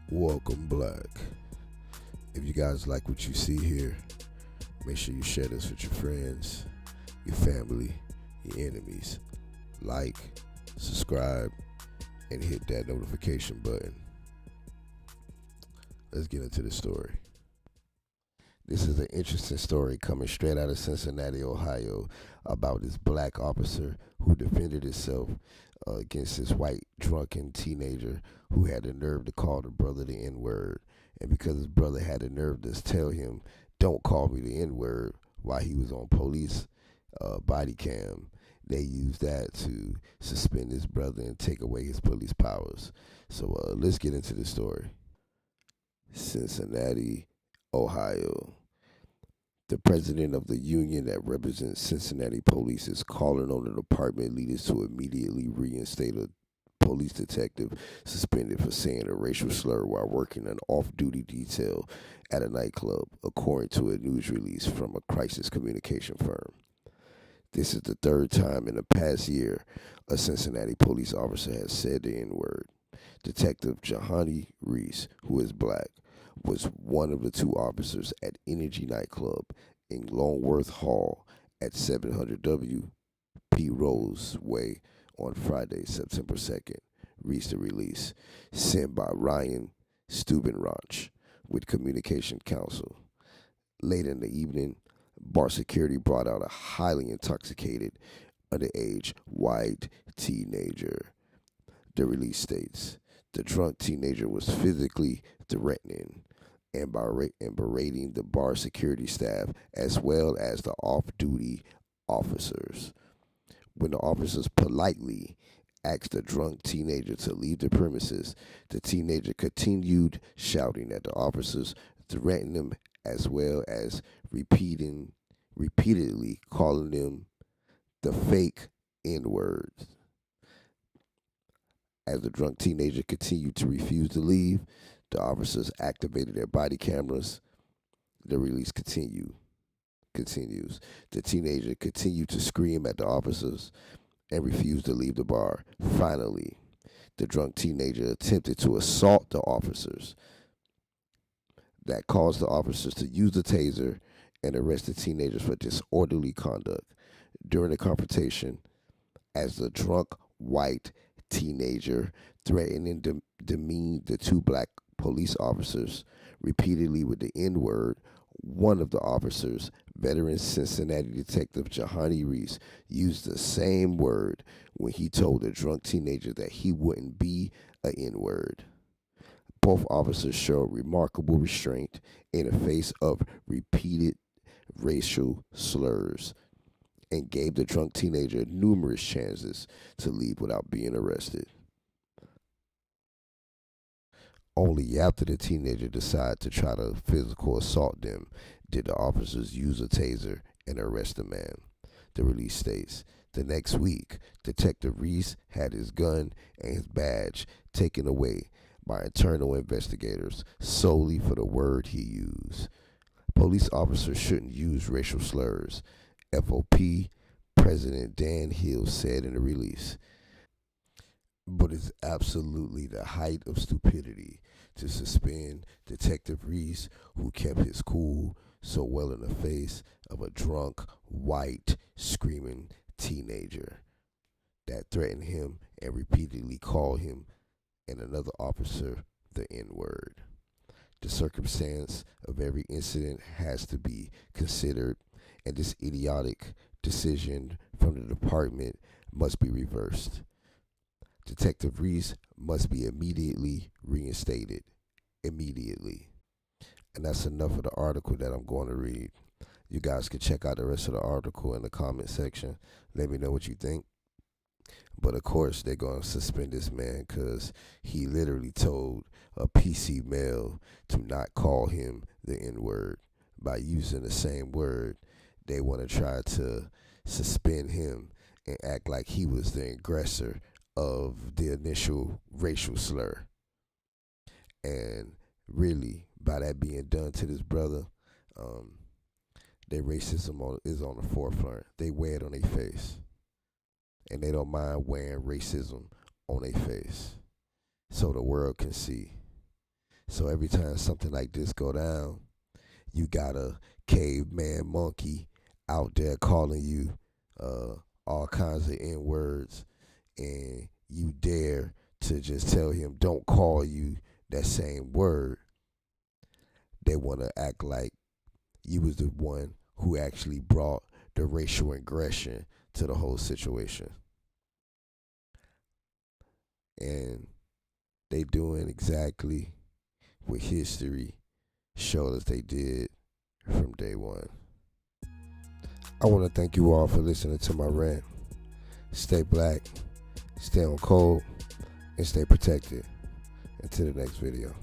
Welcome, Black. If you guys like what you see here, make sure you share this with your friends, your family, your enemies. Like, subscribe, and hit that notification button. Let's get into the story. This is an interesting story coming straight out of Cincinnati, Ohio, about this black officer who defended himself against this white drunken teenager who had the nerve to call the brother the N-word. And because his brother had the nerve to tell him, "Don't call me the N-word," while he was on police body cam, they used that to suspend his brother and take away his police powers. So let's get into the story. Cincinnati, Ohio. The president of the union that represents Cincinnati police is calling on the department leaders to immediately reinstate a police detective suspended for saying a racial slur while working an off-duty detail at a nightclub, according to a news release from a crisis communication firm. This is the third time in the past year a Cincinnati police officer has said the N-word. Detective Jahani Reese, who is black, was one of the two officers at Energy Nightclub in Longworth Hall at 700 W. P. Rose Way on Friday, September 2nd, reached the release sent by Ryan Stubenranch with Communication Council. Late in the evening, bar security brought out a highly intoxicated, underage white teenager. The release states, the drunk teenager was physically threatening and berating the bar security staff as well as the off-duty officers. When the officers politely asked the drunk teenager to leave the premises, the teenager continued shouting at the officers, threatening them as well as repeatedly calling them the fake N-words. As the drunk teenager continued to refuse to leave, the officers activated their body cameras. The release continues. The teenager continued to scream at the officers and refused to leave the bar. Finally, the drunk teenager attempted to assault the officers. That caused the officers to use the taser and arrest the teenagers for disorderly conduct. During the confrontation, as the drunk white teenager threatened and demeaned the two black police officers repeatedly with the N-word, one of the officers, veteran Cincinnati detective Jahani Reese, used the same word when he told the drunk teenager that he wouldn't be an N-word. Both officers showed remarkable restraint in the face of repeated racial slurs and gave the drunk teenager numerous chances to leave without being arrested. Only after the teenager decided to try to physical assault them did the officers use a taser and arrest the man. The release states, the next week, Detective Reese had his gun and his badge taken away by internal investigators solely for the word he used. Police officers shouldn't use racial slurs, FOP President Dan Hill said in the release. But it's absolutely the height of stupidity to suspend Detective Reese, who kept his cool so well in the face of a drunk, white, screaming teenager that threatened him and repeatedly called him and another officer the N-word. The circumstance of every incident has to be considered, and this idiotic decision from the department must be reversed. Detective Reese must be immediately reinstated. Immediately. And that's enough of the article that I'm going to read. You guys can check out the rest of the article in the comment section. Let me know what you think. But of course, they're going to suspend this man because he literally told a PC male to not call him the N-word. By using the same word, they want to try to suspend him and act like he was the aggressor of the initial racial slur. And really, by that being done to this brother, their racism is on the forefront. They wear it on their face. And they don't mind wearing racism on their face so the world can see. So every time something like this go down, you got a caveman monkey out there calling you all kinds of N words, and you dare to just tell him don't call you that same word. They want to act like you was the one who actually brought the racial aggression to the whole situation. And they doing exactly what history showed us they did from day one. I want to thank you all for listening to my rant. Stay black, stay on code, and stay protected. Until the next video.